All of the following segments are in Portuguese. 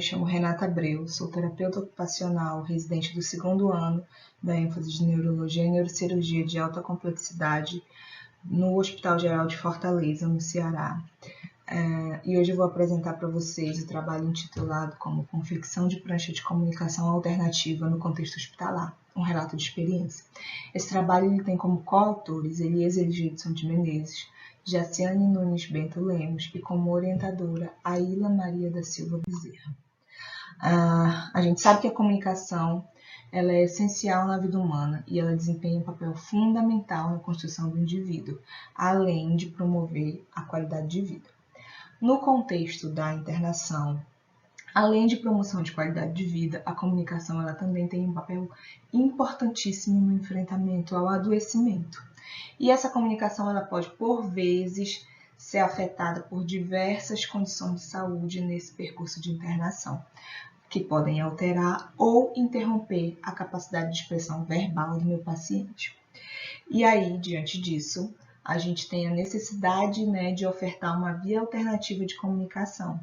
me chamo Renata Abreu, sou terapeuta ocupacional, residente do 2º ano da ênfase de Neurologia e Neurocirurgia de Alta Complexidade no Hospital Geral de Fortaleza, no Ceará. E hoje eu vou apresentar para vocês o trabalho intitulado como Confecção de Prancha de Comunicação Alternativa no Contexto Hospitalar, um relato de experiência. Esse trabalho ele tem como coautores Eliezer Gidson de Menezes, Jaciane Nunes Bento Lemos e como orientadora Aila Maria da Silva Bezerra. A gente sabe que a comunicação ela é essencial na vida humana e ela desempenha um papel fundamental na construção do indivíduo, além de promover a qualidade de vida. No contexto da internação, além de promoção de qualidade de vida, a comunicação ela também tem um papel importantíssimo no enfrentamento ao adoecimento. E essa comunicação ela pode, por vezes, ser afetada por diversas condições de saúde nesse percurso de internação, que podem alterar ou interromper a capacidade de expressão verbal do meu paciente. E aí, diante disso, a gente tem a necessidade, de ofertar uma via alternativa de comunicação.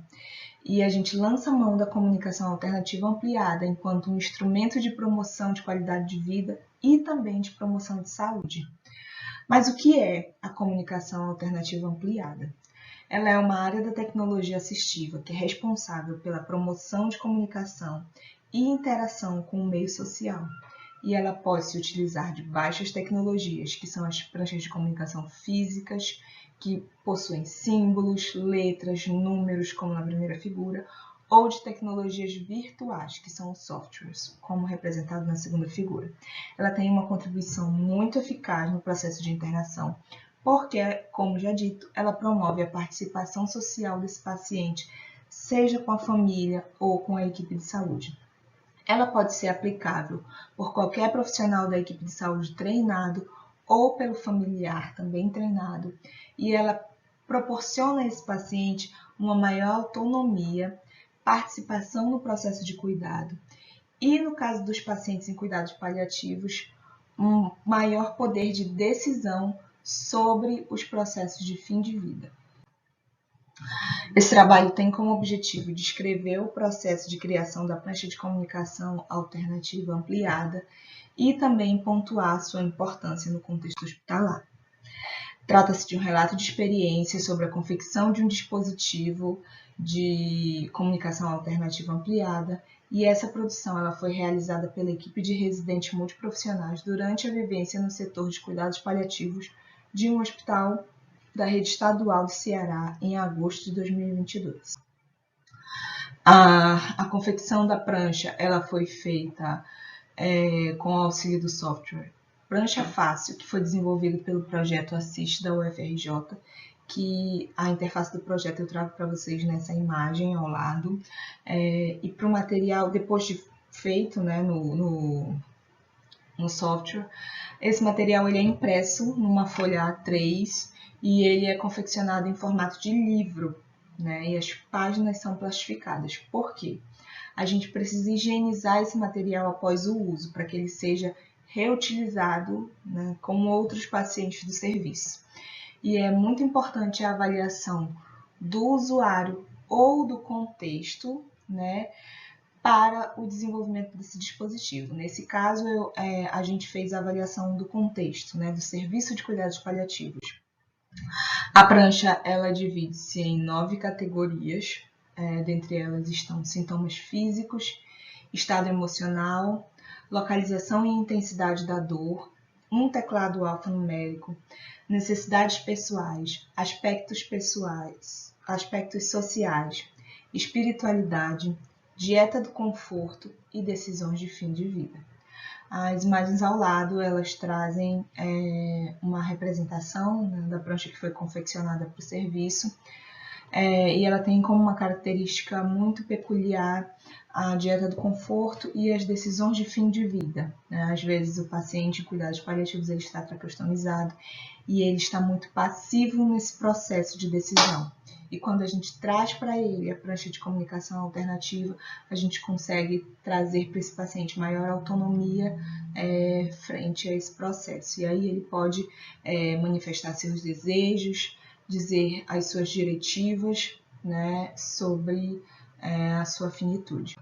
E a gente lança a mão da comunicação alternativa ampliada enquanto um instrumento de promoção de qualidade de vida e também de promoção de saúde. Mas o que é a comunicação alternativa ampliada? Ela é uma área da tecnologia assistiva que é responsável pela promoção de comunicação e interação com o meio social. E ela pode se utilizar de baixas tecnologias, que são as pranchas de comunicação físicas, que possuem símbolos, letras, números, como na primeira figura, ou de tecnologias virtuais, que são os softwares, como representado na segunda figura. Ela tem uma contribuição muito eficaz no processo de internação, porque, como já dito, ela promove a participação social desse paciente, seja com a família ou com a equipe de saúde. Ela pode ser aplicável por qualquer profissional da equipe de saúde treinado ou pelo familiar também treinado, e ela proporciona a esse paciente uma maior autonomia, participação no processo de cuidado e, no caso dos pacientes em cuidados paliativos, um maior poder de decisão sobre os processos de fim de vida. Esse trabalho tem como objetivo descrever o processo de criação da prancha de comunicação alternativa ampliada e também pontuar sua importância no contexto hospitalar. Trata-se de um relato de experiência sobre a confecção de um dispositivo de comunicação alternativa ampliada, e essa produção ela foi realizada pela equipe de residentes multiprofissionais durante a vivência no setor de cuidados paliativos de um hospital da rede estadual do Ceará em agosto de 2022. A confecção da prancha ela foi feita com o auxílio do software Prancha Fácil, que foi desenvolvido pelo projeto Assist da UFRJ, que a interface do projeto eu trago para vocês nessa imagem ao lado. E para o material, depois de feito no software, esse material ele é impresso numa folha A3 e ele é confeccionado em formato de livro, e as páginas são plastificadas. Por quê? A gente precisa higienizar esse material após o uso, para que ele seja reutilizado como outros pacientes do serviço. E é muito importante a avaliação do usuário ou do contexto, para o desenvolvimento desse dispositivo. Nesse caso, a gente fez a avaliação do contexto, do serviço de cuidados paliativos. A prancha ela divide-se em 9 categorias, dentre elas estão sintomas físicos, estado emocional, localização e intensidade da dor, um teclado alfanumérico, necessidades pessoais, aspectos sociais, espiritualidade, dieta do conforto e decisões de fim de vida. As imagens ao lado, elas trazem uma representação da prancha que foi confeccionada para o serviço, e ela tem como uma característica muito peculiar a dieta do conforto e as decisões de fim de vida. Às vezes o paciente em cuidados paliativos ele está traqueostomizado e ele está muito passivo nesse processo de decisão. E quando a gente traz para ele a prancha de comunicação alternativa, a gente consegue trazer para esse paciente maior autonomia frente a esse processo. E aí ele pode manifestar seus desejos, dizer as suas diretivas, sobre a sua finitude.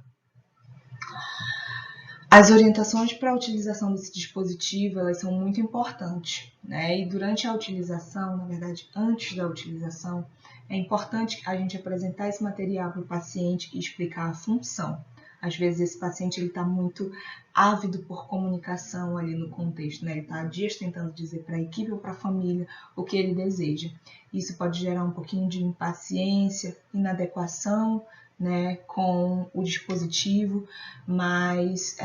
As orientações para a utilização desse dispositivo, elas são muito importantes, né? E durante a utilização, na verdade, antes da utilização, é importante a gente apresentar esse material para o paciente e explicar a função. Às vezes esse paciente está muito ávido por comunicação ali no contexto, né? Ele está há dias tentando dizer para a equipe ou para a família o que ele deseja. Isso pode gerar um pouquinho de impaciência, inadequação, né, com o dispositivo, mas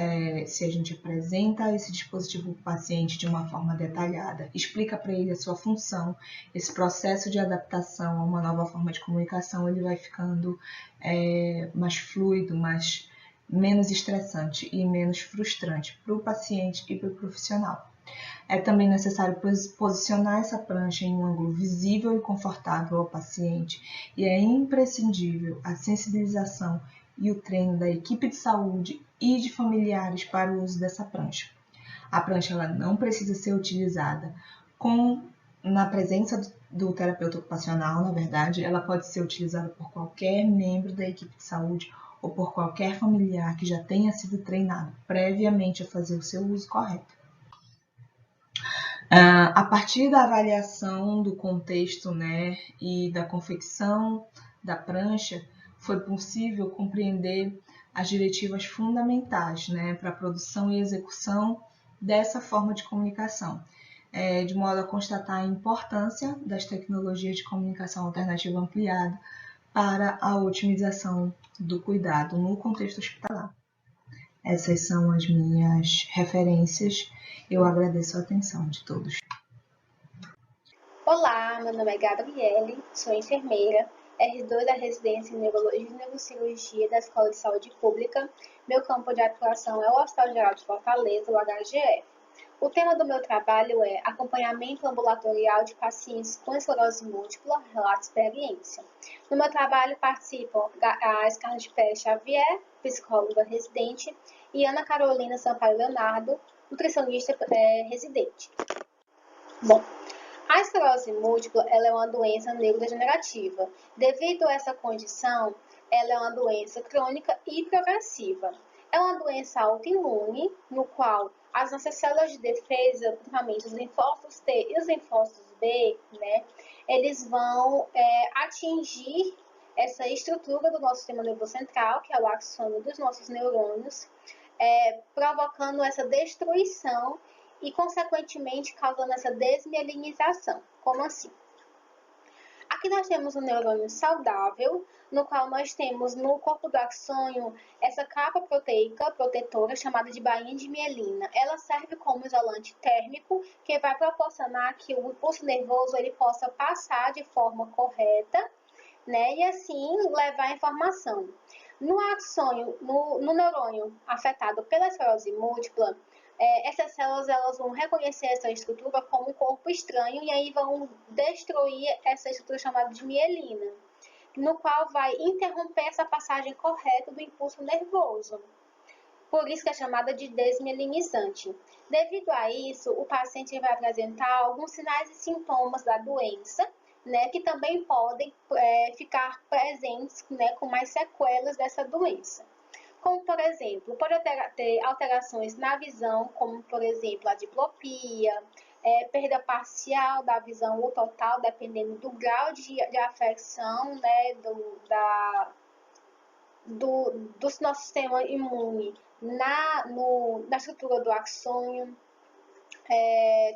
se a gente apresenta esse dispositivo para o paciente de uma forma detalhada, explica para ele a sua função, esse processo de adaptação a uma nova forma de comunicação, ele vai ficando mais fluido, menos estressante e menos frustrante para o paciente e para o profissional. É também necessário posicionar essa prancha em um ângulo visível e confortável ao paciente, e é imprescindível a sensibilização e o treino da equipe de saúde e de familiares para o uso dessa prancha. A prancha ela não precisa ser utilizada na presença do terapeuta ocupacional, na verdade, ela pode ser utilizada por qualquer membro da equipe de saúde ou por qualquer familiar que já tenha sido treinado previamente a fazer o seu uso correto. A partir da avaliação do contexto, né, e da confecção da prancha, foi possível compreender as diretivas fundamentais, né, para a produção e execução dessa forma de comunicação, de modo a constatar a importância das tecnologias de comunicação alternativa ampliada para a otimização do cuidado no contexto hospitalar. Essas são as minhas referências. Eu agradeço a atenção de todos. Olá, meu nome é Gabriele, sou enfermeira, R2 da residência em Neurologia e Neurocirurgia da Escola de Saúde Pública. Meu campo de atuação é o Hospital Geral de Fortaleza, o HGF. O tema do meu trabalho é acompanhamento ambulatorial de pacientes com esclerose múltipla, relato experiência. No meu trabalho participam a Scarlett Pérez Xavier, psicóloga residente, e Ana Carolina Sampaio Leonardo, nutricionista residente. Bom, a esclerose múltipla ela é uma doença neurodegenerativa. Devido a essa condição, ela é uma doença crônica e progressiva. É uma doença autoimune, no qual as nossas células de defesa, principalmente os linfócitos T e os linfócitos B, né, eles vão atingir essa estrutura do nosso sistema nervoso central, que é o axônio dos nossos neurônios, provocando essa destruição e, consequentemente, causando essa desmielinização. Como assim? Aqui nós temos um neurônio saudável, no qual nós temos no corpo do axônio essa capa proteica protetora chamada de bainha de mielina. Ela serve como isolante térmico que vai proporcionar que o impulso nervoso ele possa passar de forma correta, né, e assim levar a informação. No axônio, no neurônio afetado pela esclerose múltipla, essas células elas vão reconhecer essa estrutura como um corpo estranho e aí vão destruir essa estrutura chamada de mielina, no qual vai interromper essa passagem correta do impulso nervoso. Por isso que é chamada de desmielinizante. Devido a isso, o paciente vai apresentar alguns sinais e sintomas da doença, né, que também podem ficar presentes, né, com mais sequelas dessa doença. Como, por exemplo, pode ter alterações na visão, como, por exemplo, a diplopia, perda parcial da visão ou total, dependendo do grau de afecção, né, do nosso sistema imune na estrutura do axônio,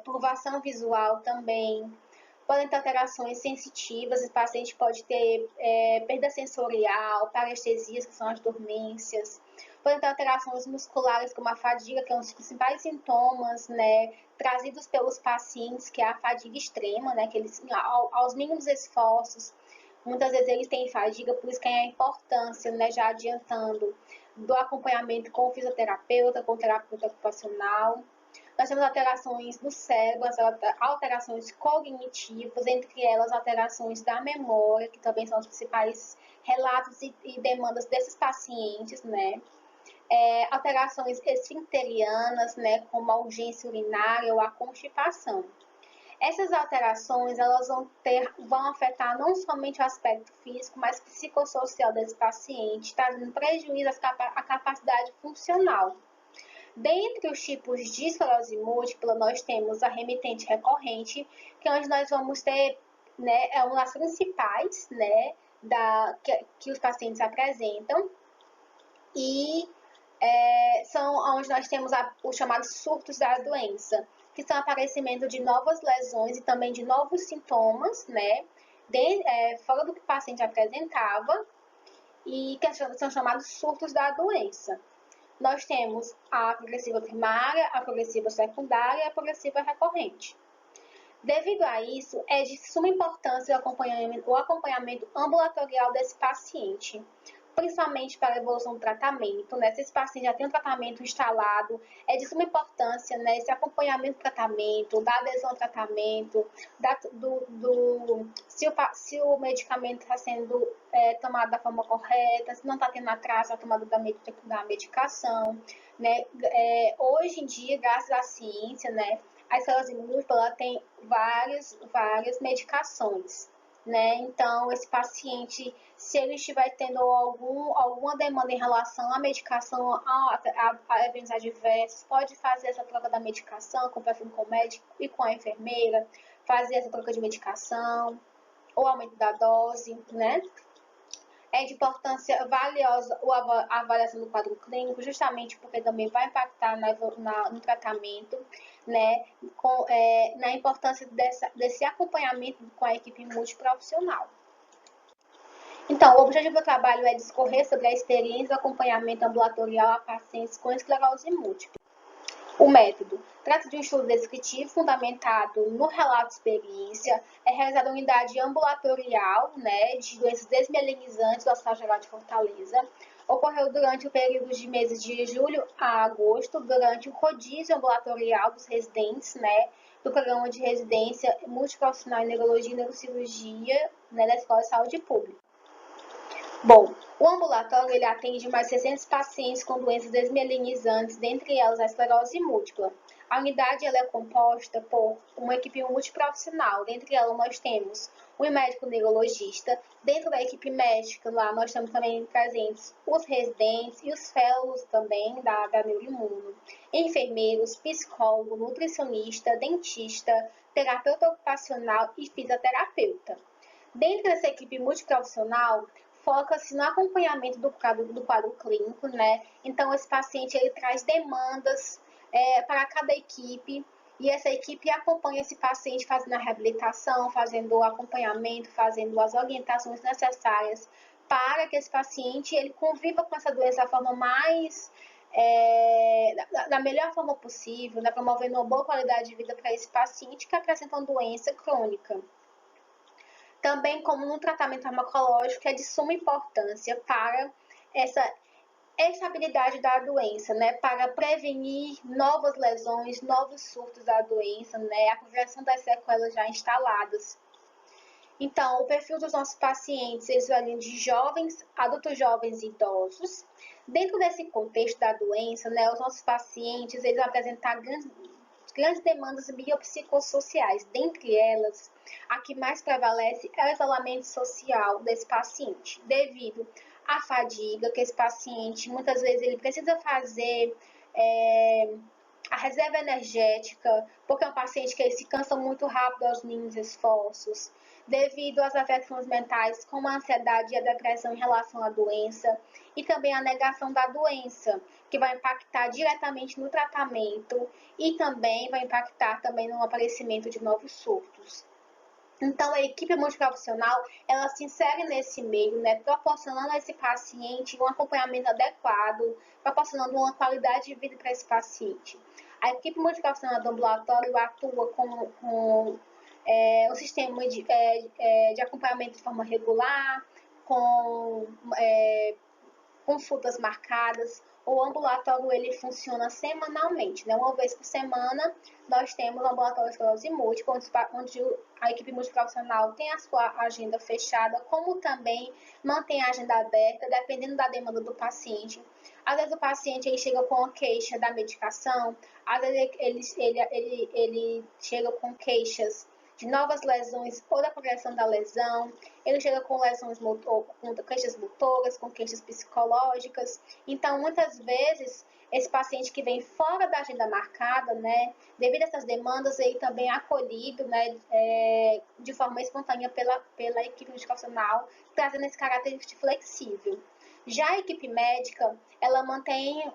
turvação visual também. Podem ter alterações sensitivas, o paciente pode ter perda sensorial, parestesias, que são as dormências. Podem ter alterações musculares, como a fadiga, que é um dos principais sintomas, né, trazidos pelos pacientes, que é a fadiga extrema, né, que eles, aos mínimos esforços, muitas vezes eles têm fadiga, por isso que é a importância, né, já adiantando, do acompanhamento com o fisioterapeuta, com o terapeuta ocupacional. Nós temos alterações do cérebro, alterações cognitivas, entre elas alterações da memória, que também são os principais relatos e demandas desses pacientes, né? Alterações esfinterianas, né, como a urgência urinária ou a constipação. Essas alterações elas vão afetar não somente o aspecto físico, mas psicossocial desse paciente, trazendo prejuízo à capacidade funcional. Dentre os tipos de esclerose múltipla, nós temos a remitente recorrente, que é onde nós vamos ter, né, é uma das principais, né, que os pacientes apresentam, e são onde nós temos os chamados surtos da doença, que são aparecimento de novas lesões e também de novos sintomas, né, fora do que o paciente apresentava, e que são chamados surtos da doença. Nós temos a progressiva primária, a progressiva secundária e a progressiva recorrente. Devido a isso, é de suma importância o acompanhamento ambulatorial desse paciente, principalmente para a evolução do tratamento, né? Se esse paciente já tem um tratamento instalado, é de suma importância, né, esse acompanhamento do tratamento, da adesão ao tratamento, se o medicamento está sendo tomado da forma correta, se não está tendo atraso na tomada da medicação, né? Hoje em dia, graças à ciência, né, a esclerose múltipla ela tem várias medicações, né? Então, esse paciente, se ele estiver tendo alguma demanda em relação à medicação, a eventos adversos, pode fazer essa troca da medicação, conversando com o médico e com a enfermeira, fazer essa troca de medicação, ou aumento da dose, né? É de importância valiosa a avaliação do quadro clínico, justamente porque também vai impactar no tratamento, né, na importância desse acompanhamento com a equipe multiprofissional. Então, o objetivo do trabalho é discorrer sobre a experiência do acompanhamento ambulatorial a pacientes com esclerose múltipla. O método trata de um estudo descritivo fundamentado no relato de experiência, é realizada uma unidade ambulatorial, né, de doenças desmielinizantes do Hospital Geral de Fortaleza. Ocorreu durante o período de meses de julho a agosto, durante o rodízio ambulatorial dos residentes, né, do programa de residência multiprofissional em neurologia e neurocirurgia, né, da Escola de Saúde Pública. Bom, o ambulatório ele atende mais 600 pacientes com doenças desmielinizantes, dentre elas a esclerose múltipla. A unidade ela é composta por uma equipe multiprofissional, dentre elas nós temos um médico neurologista, dentro da equipe médica lá nós temos também presentes os residentes e os fellows também da Neuroimuno, enfermeiros, psicólogo, nutricionista, dentista, terapeuta ocupacional e fisioterapeuta. Dentro dessa equipe multiprofissional, foca-se no acompanhamento do quadro clínico, né? Então, esse paciente ele traz demandas para cada equipe e essa equipe acompanha esse paciente fazendo a reabilitação, fazendo o acompanhamento, fazendo as orientações necessárias para que esse paciente ele conviva com essa doença da forma mais da melhor forma possível, né? Promovendo uma boa qualidade de vida para esse paciente que apresenta uma doença crônica. Também como no tratamento farmacológico, que é de suma importância para essa estabilidade da doença, né? Para prevenir novas lesões, novos surtos da doença, né? A progressão das sequelas já instaladas. Então, o perfil dos nossos pacientes, eles variam de jovens, adultos jovens e idosos. Dentro desse contexto da doença, né? Os nossos pacientes, eles vão apresentar grandes demandas biopsicossociais. Dentre elas, a que mais prevalece é o isolamento social desse paciente, devido à fadiga que esse paciente, muitas vezes, ele precisa fazer a reserva energética, porque é um paciente que se cansa muito rápido aos mínimos esforços, devido às afecções mentais como a ansiedade e a depressão em relação à doença, e também a negação da doença, que vai impactar diretamente no tratamento e também vai impactar também no aparecimento de novos surtos. Então, a equipe multiprofissional, ela se insere nesse meio, né, proporcionando a esse paciente um acompanhamento adequado, proporcionando uma qualidade de vida para esse paciente. A equipe multiprofissional do ambulatório atua com o sistema de acompanhamento de forma regular, com consultas marcadas. O ambulatório ele funciona semanalmente, né? Uma vez por semana nós temos o ambulatório de esclerose múltipla, onde a equipe multiprofissional tem a sua agenda fechada, como também mantém a agenda aberta, dependendo da demanda do paciente. Às vezes o paciente ele chega com a queixa da medicação, às vezes ele chega com queixas de novas lesões ou da progressão da lesão, ele chega com lesões com queixas motoras, com queixas psicológicas. Então, muitas vezes, esse paciente que vem fora da agenda marcada, né, devido a essas demandas, ele também é acolhido, né, de forma espontânea pela equipe educacional, trazendo esse caráter flexível. Já a equipe médica, ela mantém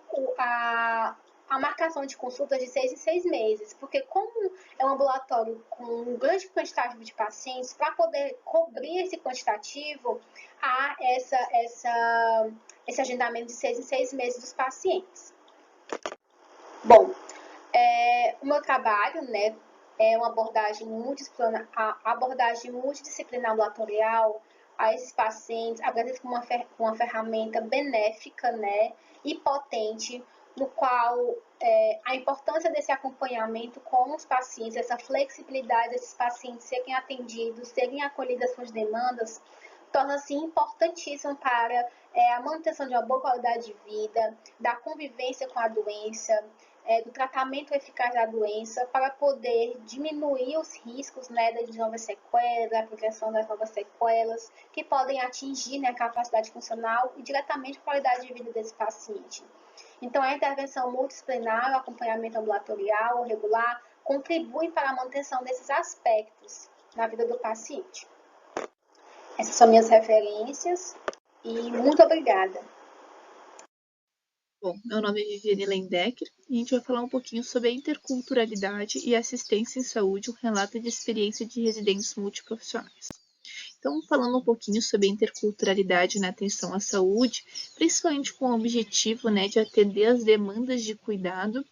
a marcação de consultas de 6 em 6 meses, porque como é um ambulatório com um grande quantitativo de pacientes, para poder cobrir esse quantitativo, há esse agendamento de 6 em 6 meses dos pacientes. Bom, o meu trabalho, né, é uma abordagem multidisciplinar ambulatorial a esses pacientes, apresenta uma ferramenta benéfica, né, e potente, no qual a importância desse acompanhamento com os pacientes, essa flexibilidade desses pacientes serem atendidos, serem acolhidas suas demandas, torna-se importantíssimo para a manutenção de uma boa qualidade de vida, da convivência com a doença, do tratamento eficaz da doença, para poder diminuir os riscos, né, das novas sequelas, da progressão das novas sequelas, que podem atingir, né, a capacidade funcional e diretamente a qualidade de vida desse paciente. Então, a intervenção multidisciplinar, o acompanhamento ambulatorial, regular, contribuem para a manutenção desses aspectos na vida do paciente. Essas são minhas referências e muito obrigada. Bom, meu nome é Viviane Lendecker e a gente vai falar um pouquinho sobre a interculturalidade e assistência em saúde, um relato de experiência de residentes multiprofissionais. Então, falando um pouquinho sobre a interculturalidade na atenção à saúde, principalmente com o objetivo, né, de atender às demandas de cuidado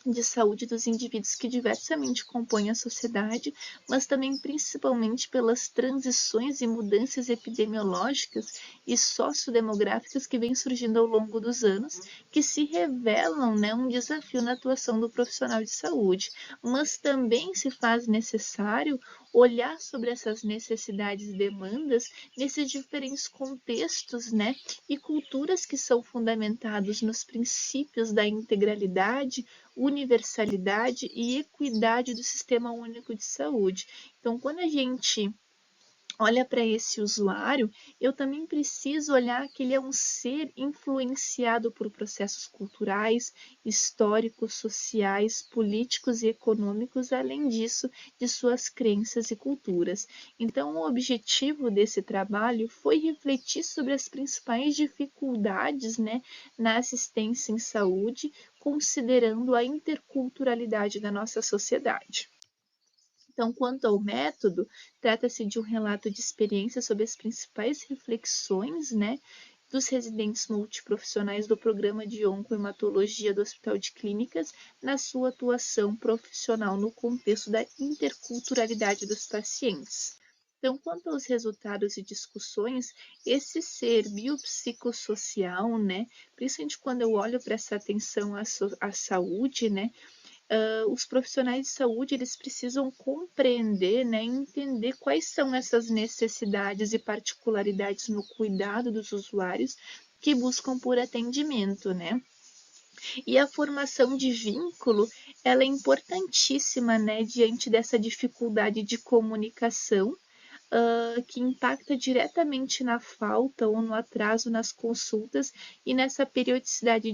de saúde dos indivíduos que diversamente compõem a sociedade, mas também principalmente pelas transições e mudanças epidemiológicas e sociodemográficas que vêm surgindo ao longo dos anos, que se revelam, né, um desafio na atuação do profissional de saúde, mas também se faz necessário olhar sobre essas necessidades e demandas nesses diferentes contextos, né, e culturas que são fundamentados nos princípios da integralidade, universalidade e equidade do Sistema Único de Saúde. Então, quando a gente olha para esse usuário, eu também preciso olhar que ele é um ser influenciado por processos culturais, históricos, sociais, políticos e econômicos, além disso, de suas crenças e culturas. Então, o objetivo desse trabalho foi refletir sobre as principais dificuldades, né, na assistência em saúde, considerando a interculturalidade da nossa sociedade. Então, quanto ao método, trata-se de um relato de experiência sobre as principais reflexões, né, dos residentes multiprofissionais do programa de oncohematologia do Hospital de Clínicas na sua atuação profissional no contexto da interculturalidade dos pacientes. Então, quanto aos resultados e discussões, esse ser biopsicossocial, né, principalmente quando eu olho para essa atenção à saúde, né, os profissionais de saúde eles precisam compreender, né, entender quais são essas necessidades e particularidades no cuidado dos usuários que buscam por atendimento, né? E a formação de vínculo, ela é importantíssima, né, diante dessa dificuldade de comunicação, que impacta diretamente na falta ou no atraso nas consultas e nessa periodicidade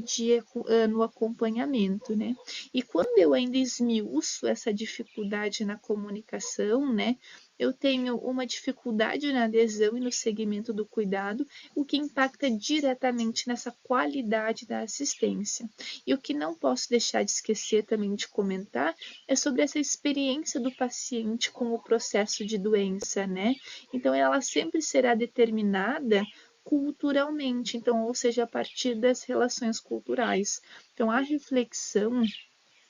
no acompanhamento, né? E quando eu ainda esmiuço essa dificuldade na comunicação, né? Eu tenho uma dificuldade na adesão e no segmento do cuidado, o que impacta diretamente nessa qualidade da assistência. E o que não posso deixar de esquecer também de comentar é sobre essa experiência do paciente com o processo de doença, né? Então, ela sempre será determinada culturalmente, então, ou seja, a partir das relações culturais. Então, a reflexão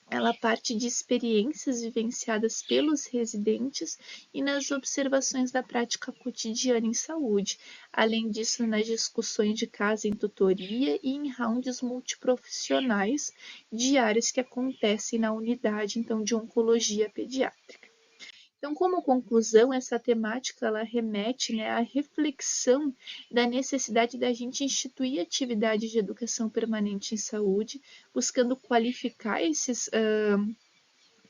ela parte de experiências vivenciadas pelos residentes e nas observações da prática cotidiana em saúde. Além disso, nas discussões de casa em tutoria e em rounds multiprofissionais diários que acontecem na unidade então de oncologia pediátrica. Então, como conclusão, essa temática ela remete, né, à reflexão da necessidade da gente instituir atividades de educação permanente em saúde, buscando qualificar esses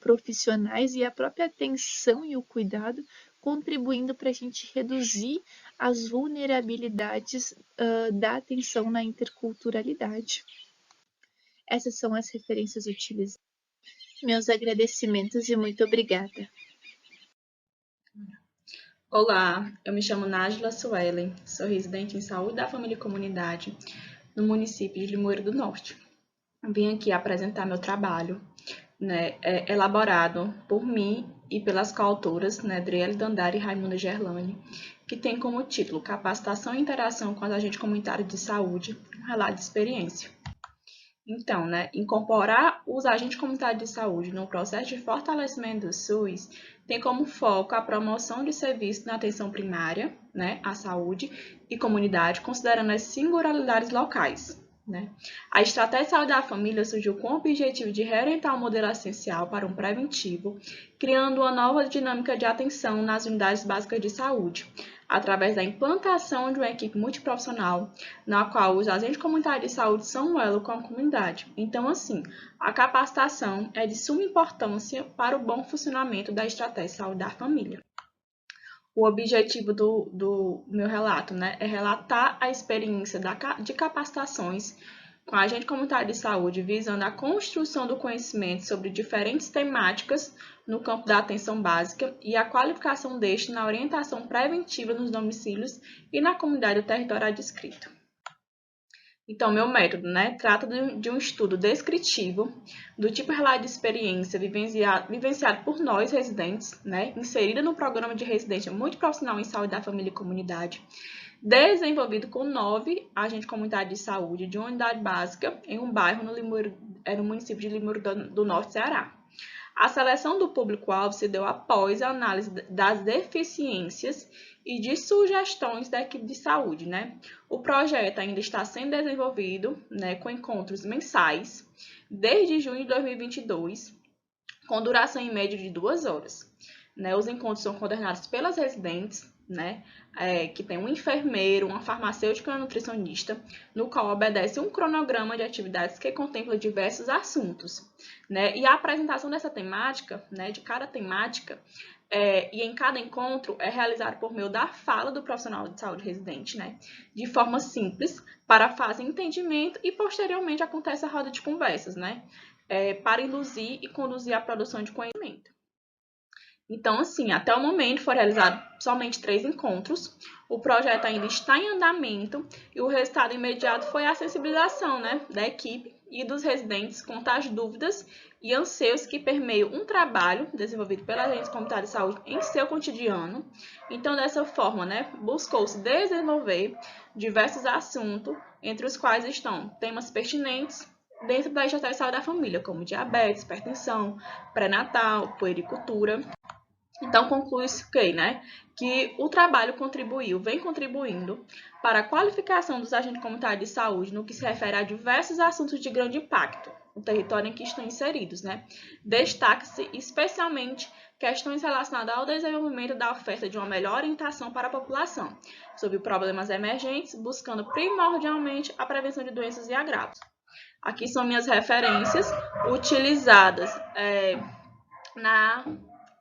profissionais e a própria atenção e o cuidado, contribuindo para a gente reduzir as vulnerabilidades da atenção na interculturalidade. Essas são as referências utilizadas. Meus agradecimentos e muito obrigada. Olá, eu me chamo Nájila Suelen, sou residente em Saúde da Família e Comunidade no município de Limoeiro do Norte. Vim aqui apresentar meu trabalho, né, elaborado por mim e pelas coautoras, né, Adriele Dandara e Raimunda Gerlani, que tem como título Capacitação e Interação com os Agentes Comunitários de Saúde, um relato de experiência. Então, né, incorporar os agentes comunitários de saúde no processo de fortalecimento do SUS tem como foco a promoção de serviços na atenção primária, né, à saúde e comunidade, considerando as singularidades locais. Né? A Estratégia de Saúde da Família surgiu com o objetivo de reorientar o modelo assistencial para um preventivo, criando uma nova dinâmica de atenção nas unidades básicas de saúde, através da implantação de uma equipe multiprofissional, na qual os agentes comunitários de saúde são um elo com a comunidade. Então, assim, a capacitação é de suma importância para o bom funcionamento da Estratégia de Saúde da Família. O objetivo do meu relato, né, é relatar a experiência de capacitações com agente comunitário de saúde, visando a construção do conhecimento sobre diferentes temáticas no campo da atenção básica e a qualificação deste na orientação preventiva nos domicílios e na comunidade do território adscrito. Então, meu método, né, trata de um estudo descritivo do tipo relato de experiência vivenciado por nós, residentes, né, inserida no programa de residência multiprofissional em saúde da família e comunidade, desenvolvido com 9 agentes comunitários de saúde de uma unidade básica em um bairro no município de Limoeiro do Norte, Ceará. A seleção do público-alvo se deu após a análise das deficiências e de sugestões da equipe de saúde, né? O projeto ainda está sendo desenvolvido, né, com encontros mensais, desde junho de 2022, com duração em média de 2 horas. Né? Os encontros são coordenados pelas residentes, né, que tem um enfermeiro, uma farmacêutica e uma nutricionista, no qual obedece um cronograma de atividades que contempla diversos assuntos. Né? E a apresentação dessa temática, né, de cada temática, e em cada encontro é realizado por meio da fala do profissional de saúde residente, né, de forma simples, para fazer entendimento e posteriormente acontece a roda de conversas, né, para induzir e conduzir a produção de conhecimento. Então, assim, até o momento foram realizados somente 3 encontros, o projeto ainda está em andamento e o resultado imediato foi a sensibilização, né, da equipe e dos residentes quanto às dúvidas e anseios que permeiam um trabalho desenvolvido pela agente comunitária de saúde em seu cotidiano. Então, dessa forma, né, buscou-se desenvolver diversos assuntos, entre os quais estão temas pertinentes dentro da estratégia de saúde da família, como diabetes, hipertensão, pré-natal, puericultura. Então, conclui-se que o trabalho vem contribuindo para a qualificação dos agentes comunitários de saúde no que se refere a diversos assuntos de grande impacto no território em que estão inseridos. Né? Destaca-se especialmente questões relacionadas ao desenvolvimento da oferta de uma melhor orientação para a população sobre problemas emergentes, buscando primordialmente a prevenção de doenças e agravos. Aqui são minhas referências utilizadas na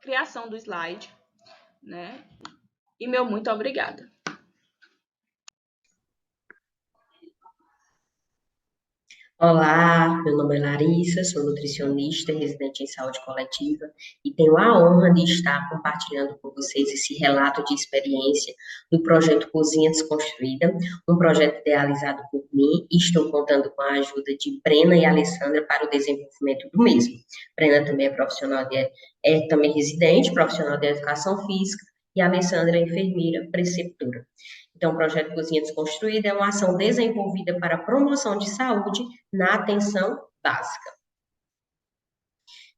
criação do slide, né? E meu muito obrigada. Olá, meu nome é Larissa, sou nutricionista residente em saúde coletiva e tenho a honra de estar compartilhando com vocês esse relato de experiência do projeto Cozinha Desconstruída, um projeto idealizado por mim e estou contando com a ajuda de Brena e Alessandra para o desenvolvimento do mesmo. Brena também é também residente, profissional de educação física e a Alessandra é enfermeira preceptora. Então, o projeto Cozinha Desconstruída é uma ação desenvolvida para a promoção de saúde na atenção básica.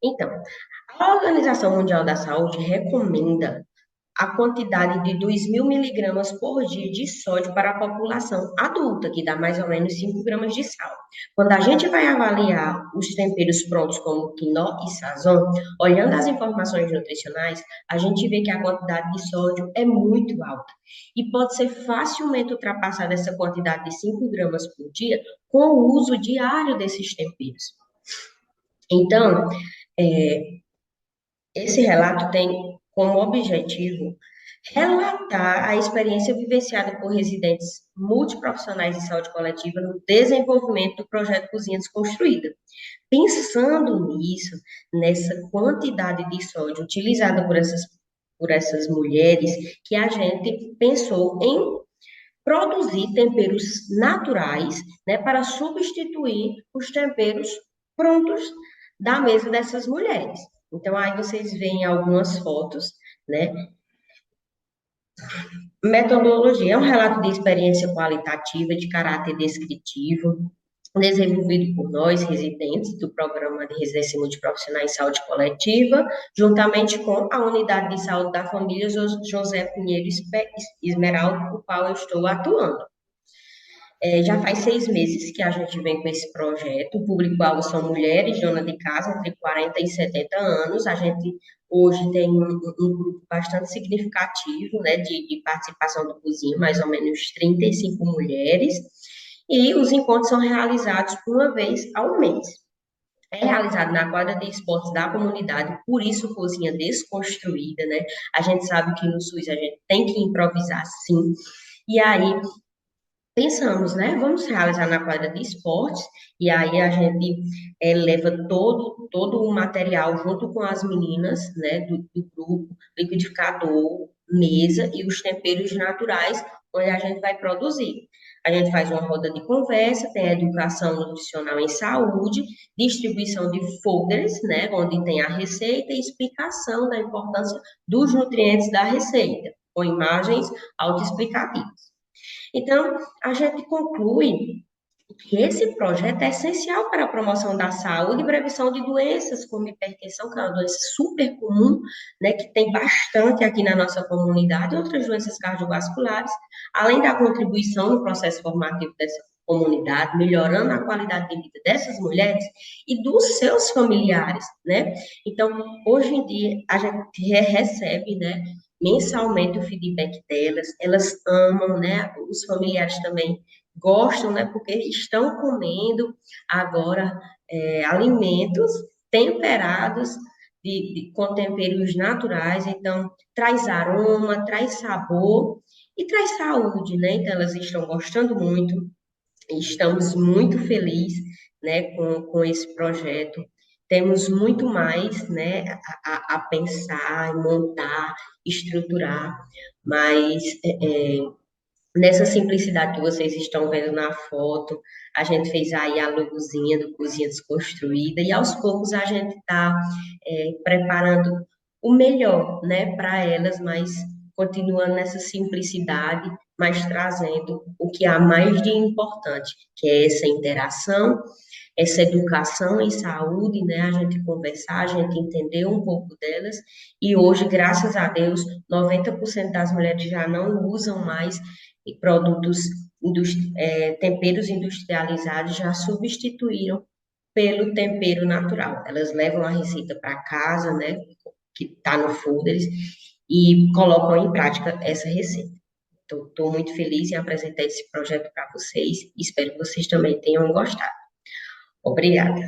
Então, a Organização Mundial da Saúde recomenda a quantidade de 2.000 miligramas por dia de sódio para a população adulta, que dá mais ou menos 5 gramas de sal. Quando a gente vai avaliar os temperos prontos como quinó e sazon, olhando as informações nutricionais, a gente vê que a quantidade de sódio é muito alta e pode ser facilmente ultrapassada essa quantidade de 5 gramas por dia com o uso diário desses temperos. Então, esse relato tem como objetivo relatar a experiência vivenciada por residentes multiprofissionais de saúde coletiva no desenvolvimento do projeto Cozinha Desconstruída. Pensando nisso, nessa quantidade de sódio utilizada por essas mulheres, que a gente pensou em produzir temperos naturais, né, para substituir os temperos prontos da mesa dessas mulheres. Então, aí vocês veem algumas fotos, né? Metodologia é um relato de experiência qualitativa de caráter descritivo, desenvolvido por nós, residentes do Programa de Residência Multiprofissional em Saúde Coletiva, juntamente com a Unidade de Saúde da Família José Pinheiro Esmeralda, com o qual eu estou atuando. Já faz 6 meses que a gente vem com esse projeto. O público-alvo são mulheres, donas de casa, entre 40 e 70 anos. A gente hoje tem um grupo bastante significativo, né, de participação do Cozinha, mais ou menos 35 mulheres. E os encontros são realizados uma vez ao mês. É realizado na quadra de esportes da comunidade, por isso Cozinha Desconstruída, né? A gente sabe que no SUS a gente tem que improvisar, sim. E aí pensamos, né? Vamos realizar na quadra de esportes, e aí a gente leva todo o material junto com as meninas, né, do grupo, liquidificador, mesa e os temperos naturais, onde a gente vai produzir. A gente faz uma roda de conversa, tem a educação nutricional em saúde, distribuição de folders, né, onde tem a receita e explicação da importância dos nutrientes da receita, com imagens autoexplicativas. Então, a gente conclui que esse projeto é essencial para a promoção da saúde e prevenção de doenças como hipertensão, que é uma doença super comum, né, que tem bastante aqui na nossa comunidade, e outras doenças cardiovasculares, além da contribuição no processo formativo dessa comunidade, melhorando a qualidade de vida dessas mulheres e dos seus familiares, né? Então, hoje em dia, a gente recebe, né, mensalmente o feedback delas, elas amam, né? Os familiares também gostam, né? Porque estão comendo agora alimentos temperados com temperos naturais, então traz aroma, traz sabor e traz saúde, né? Então elas estão gostando muito, estamos muito felizes, né, com esse projeto. Temos muito mais, né, a pensar, montar, estruturar, mas nessa simplicidade que vocês estão vendo na foto, a gente fez aí a logozinha do Cozinha Desconstruída e aos poucos a gente está preparando o melhor, né, para elas, mas continuando nessa simplicidade, mas trazendo o que há mais de importante, que é essa interação, essa educação em saúde, né, a gente conversar, a gente entender um pouco delas, e hoje, graças a Deus, 90% das mulheres já não usam mais produtos, temperos industrializados, já substituíram pelo tempero natural. Elas levam a receita para casa, né, que está no folders, e colocam em prática essa receita. Estou muito feliz em apresentar esse projeto para vocês e espero que vocês também tenham gostado. Obrigada.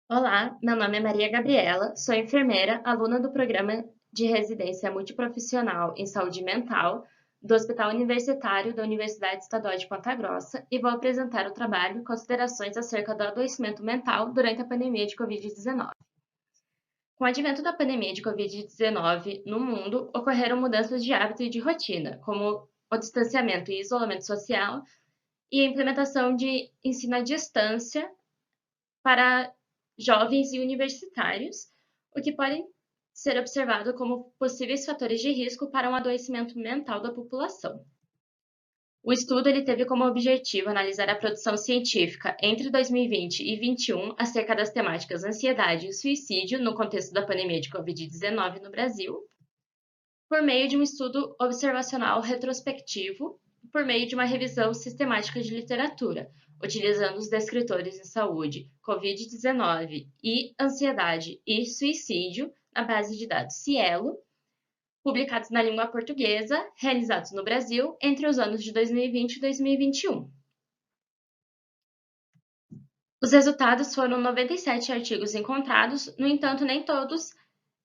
Olá, meu nome é Maria Gabriela, sou enfermeira, aluna do Programa de Residência Multiprofissional em Saúde Mental do Hospital Universitário da Universidade Estadual de Ponta Grossa e vou apresentar o trabalho Considerações acerca do adoecimento mental durante a pandemia de Covid-19. Com o advento da pandemia de Covid-19 no mundo, ocorreram mudanças de hábito e de rotina, como o distanciamento e isolamento social e a implementação de ensino à distância para jovens e universitários, o que podem ser observado como possíveis fatores de risco para um adoecimento mental da população. O estudo ele teve como objetivo analisar a produção científica entre 2020 e 2021 acerca das temáticas ansiedade e suicídio no contexto da pandemia de Covid-19 no Brasil, por meio de um estudo observacional retrospectivo, por meio de uma revisão sistemática de literatura, utilizando os descritores em saúde, Covid-19 e ansiedade e suicídio na base de dados Cielo, publicados na língua portuguesa, realizados no Brasil entre os anos de 2020 e 2021. Os resultados foram 97 artigos encontrados, no entanto, nem todos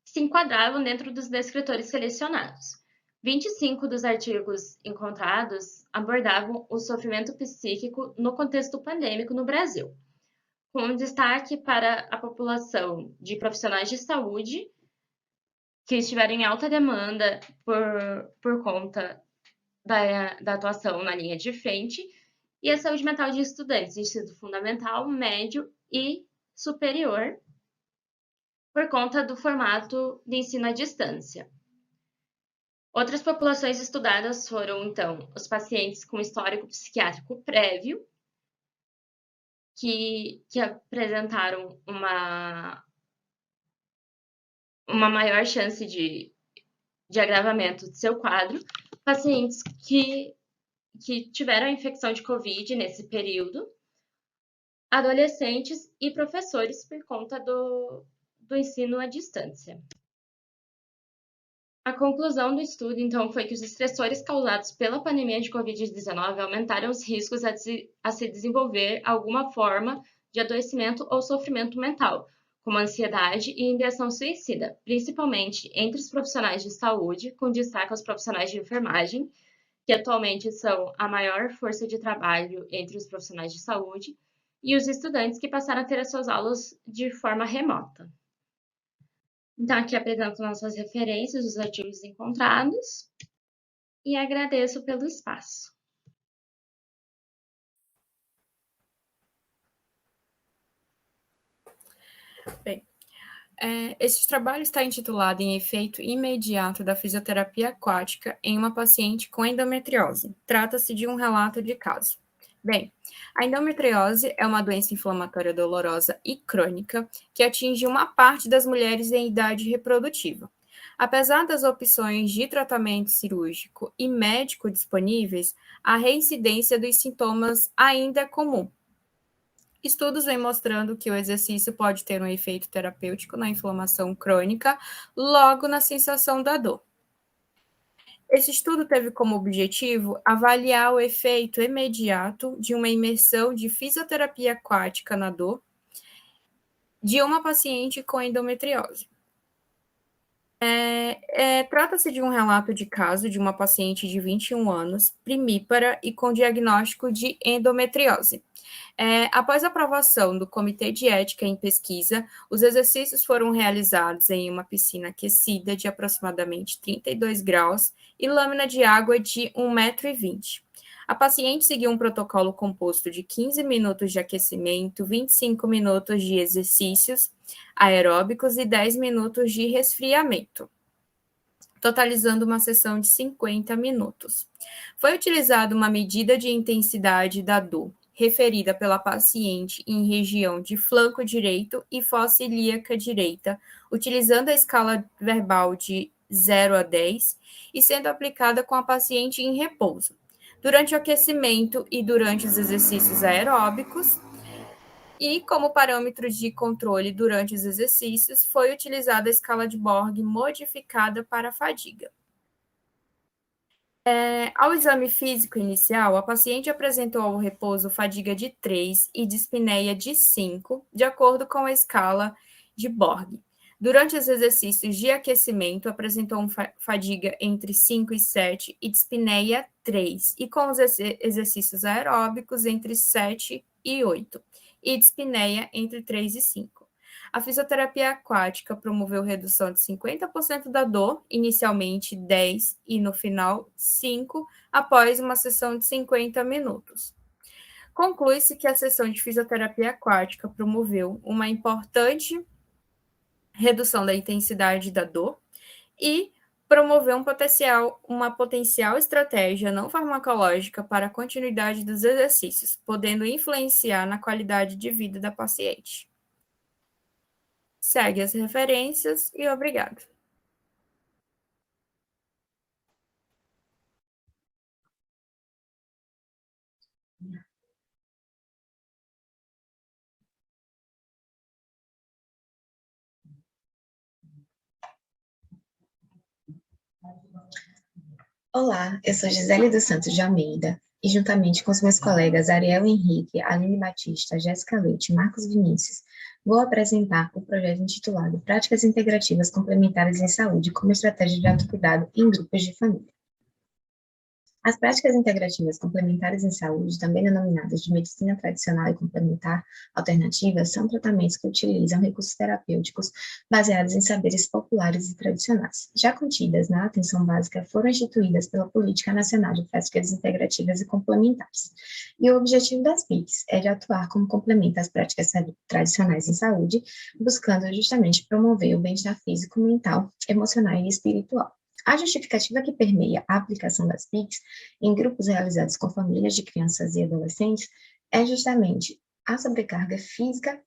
se enquadravam dentro dos descritores selecionados. 25 dos artigos encontrados abordavam o sofrimento psíquico no contexto pandêmico no Brasil, com destaque para a população de profissionais de saúde que estiveram em alta demanda por conta da atuação na linha de frente, e a saúde mental de estudantes de ensino fundamental, médio e superior, por conta do formato de ensino à distância. Outras populações estudadas foram, então, os pacientes com histórico psiquiátrico prévio, que apresentaram uma maior chance de agravamento de seu quadro, pacientes que tiveram a infecção de Covid nesse período, adolescentes e professores por conta do ensino à distância. A conclusão do estudo, então, foi que os estressores causados pela pandemia de Covid-19 aumentaram os riscos a se desenvolver alguma forma de adoecimento ou sofrimento mental, como ansiedade e ideação suicida, principalmente entre os profissionais de saúde, com destaque aos profissionais de enfermagem, que atualmente são a maior força de trabalho entre os profissionais de saúde, e os estudantes que passaram a ter as suas aulas de forma remota. Então, aqui apresento nossas referências, os artigos encontrados, e agradeço pelo espaço. Bem, esse trabalho está intitulado em efeito imediato da fisioterapia aquática em uma paciente com endometriose. Trata-se de um relato de caso. Bem, a endometriose é uma doença inflamatória dolorosa e crônica que atinge uma parte das mulheres em idade reprodutiva. Apesar das opções de tratamento cirúrgico e médico disponíveis, a reincidência dos sintomas ainda é comum. Estudos vêm mostrando que o exercício pode ter um efeito terapêutico na inflamação crônica, logo na sensação da dor. Esse estudo teve como objetivo avaliar o efeito imediato de uma imersão de fisioterapia aquática na dor de uma paciente com endometriose. Trata-se de um relato de caso de uma paciente de 21 anos, primípara e com diagnóstico de endometriose. Após a aprovação do Comitê de Ética em Pesquisa, os exercícios foram realizados em uma piscina aquecida de aproximadamente 32 graus e lâmina de água de 1,20 m. A paciente seguiu um protocolo composto de 15 minutos de aquecimento, 25 minutos de exercícios aeróbicos e 10 minutos de resfriamento, totalizando uma sessão de 50 minutos. Foi utilizada uma medida de intensidade da dor, referida pela paciente em região de flanco direito e fossa ilíaca direita, utilizando a escala verbal de 0 a 10 e sendo aplicada com a paciente em repouso, durante o aquecimento e durante os exercícios aeróbicos. E, como parâmetro de controle durante os exercícios, foi utilizada a escala de Borg modificada para a fadiga. Ao exame físico inicial, a paciente apresentou ao repouso fadiga de 3 e dispneia de 5, de acordo com a escala de Borg. Durante os exercícios de aquecimento, apresentou fadiga entre 5 e 7 e dispneia 3, e com os exercícios aeróbicos entre 7 e 8, e dispneia entre 3 e 5. A fisioterapia aquática promoveu redução de 50% da dor, inicialmente 10 e no final 5, após uma sessão de 50 minutos. Conclui-se que a sessão de fisioterapia aquática promoveu uma importante redução da intensidade da dor e promover uma potencial estratégia não farmacológica para a continuidade dos exercícios, podendo influenciar na qualidade de vida da paciente. Segue as referências e obrigado. Olá, eu sou Gisele dos Santos de Almeida e, juntamente com os meus colegas Ariel Henrique, Aline Batista, Jéssica Leite e Marcos Vinícius, vou apresentar o projeto intitulado Práticas Integrativas Complementares em Saúde como Estratégia de Autocuidado em Grupos de Família. As práticas integrativas complementares em saúde, também denominadas de medicina tradicional e complementar alternativa, são tratamentos que utilizam recursos terapêuticos baseados em saberes populares e tradicionais. Já contidas na atenção básica, foram instituídas pela Política Nacional de Práticas Integrativas e Complementares. E o objetivo das PICs é de atuar como complemento às práticas tradicionais em saúde, buscando justamente promover o bem-estar físico, mental, emocional e espiritual. A justificativa que permeia a aplicação das PICs em grupos realizados com famílias de crianças e adolescentes é justamente a sobrecarga física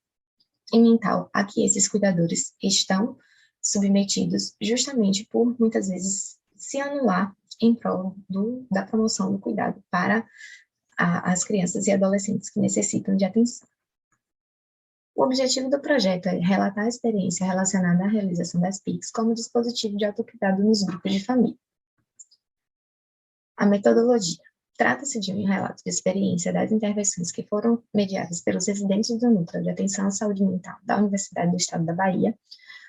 e mental a que esses cuidadores estão submetidos, justamente por, muitas vezes, se anular em prol da promoção do cuidado para as crianças e adolescentes que necessitam de atenção. O objetivo do projeto é relatar a experiência relacionada à realização das PICs como dispositivo de autocuidado nos grupos de família. A metodologia. Trata-se de um relato de experiência das intervenções que foram mediadas pelos residentes do Núcleo de Atenção à Saúde Mental da Universidade do Estado da Bahia.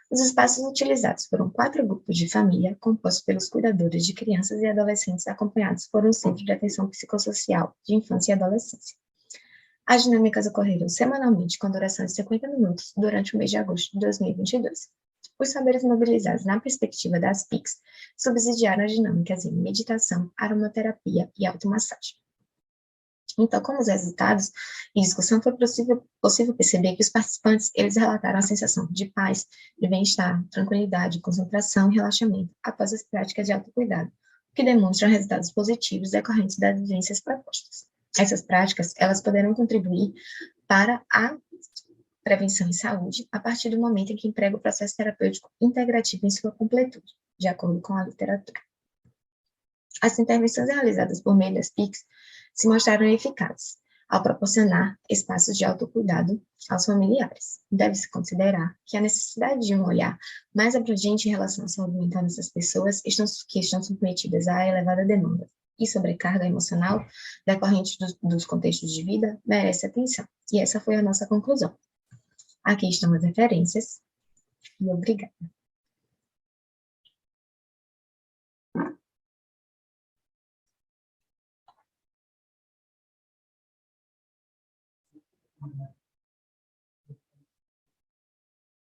Os espaços utilizados foram 4 grupos de família, compostos pelos cuidadores de crianças e adolescentes acompanhados por um centro de atenção psicossocial de infância e adolescência. As dinâmicas ocorreram semanalmente, com duração de 50 minutos, durante o mês de agosto de 2022. Os saberes mobilizados na perspectiva das PICs subsidiaram as dinâmicas em meditação, aromaterapia e automassagem. Então, como os resultados e discussão, foi possível perceber que os participantes, eles relataram a sensação de paz, de bem-estar, tranquilidade, concentração e relaxamento após as práticas de autocuidado, o que demonstram resultados positivos decorrentes das vivências propostas. Essas práticas, elas poderão contribuir para a prevenção em saúde a partir do momento em que emprega o processo terapêutico integrativo em sua completude, de acordo com a literatura. As intervenções realizadas por meio das PICs se mostraram eficazes ao proporcionar espaços de autocuidado aos familiares. Deve-se considerar que a necessidade de um olhar mais abrangente em relação à saúde mental dessas pessoas que estão submetidas à elevada demanda e sobrecarga emocional decorrente dos contextos de vida merece atenção. E essa foi a nossa conclusão. Aqui estão as referências e obrigada.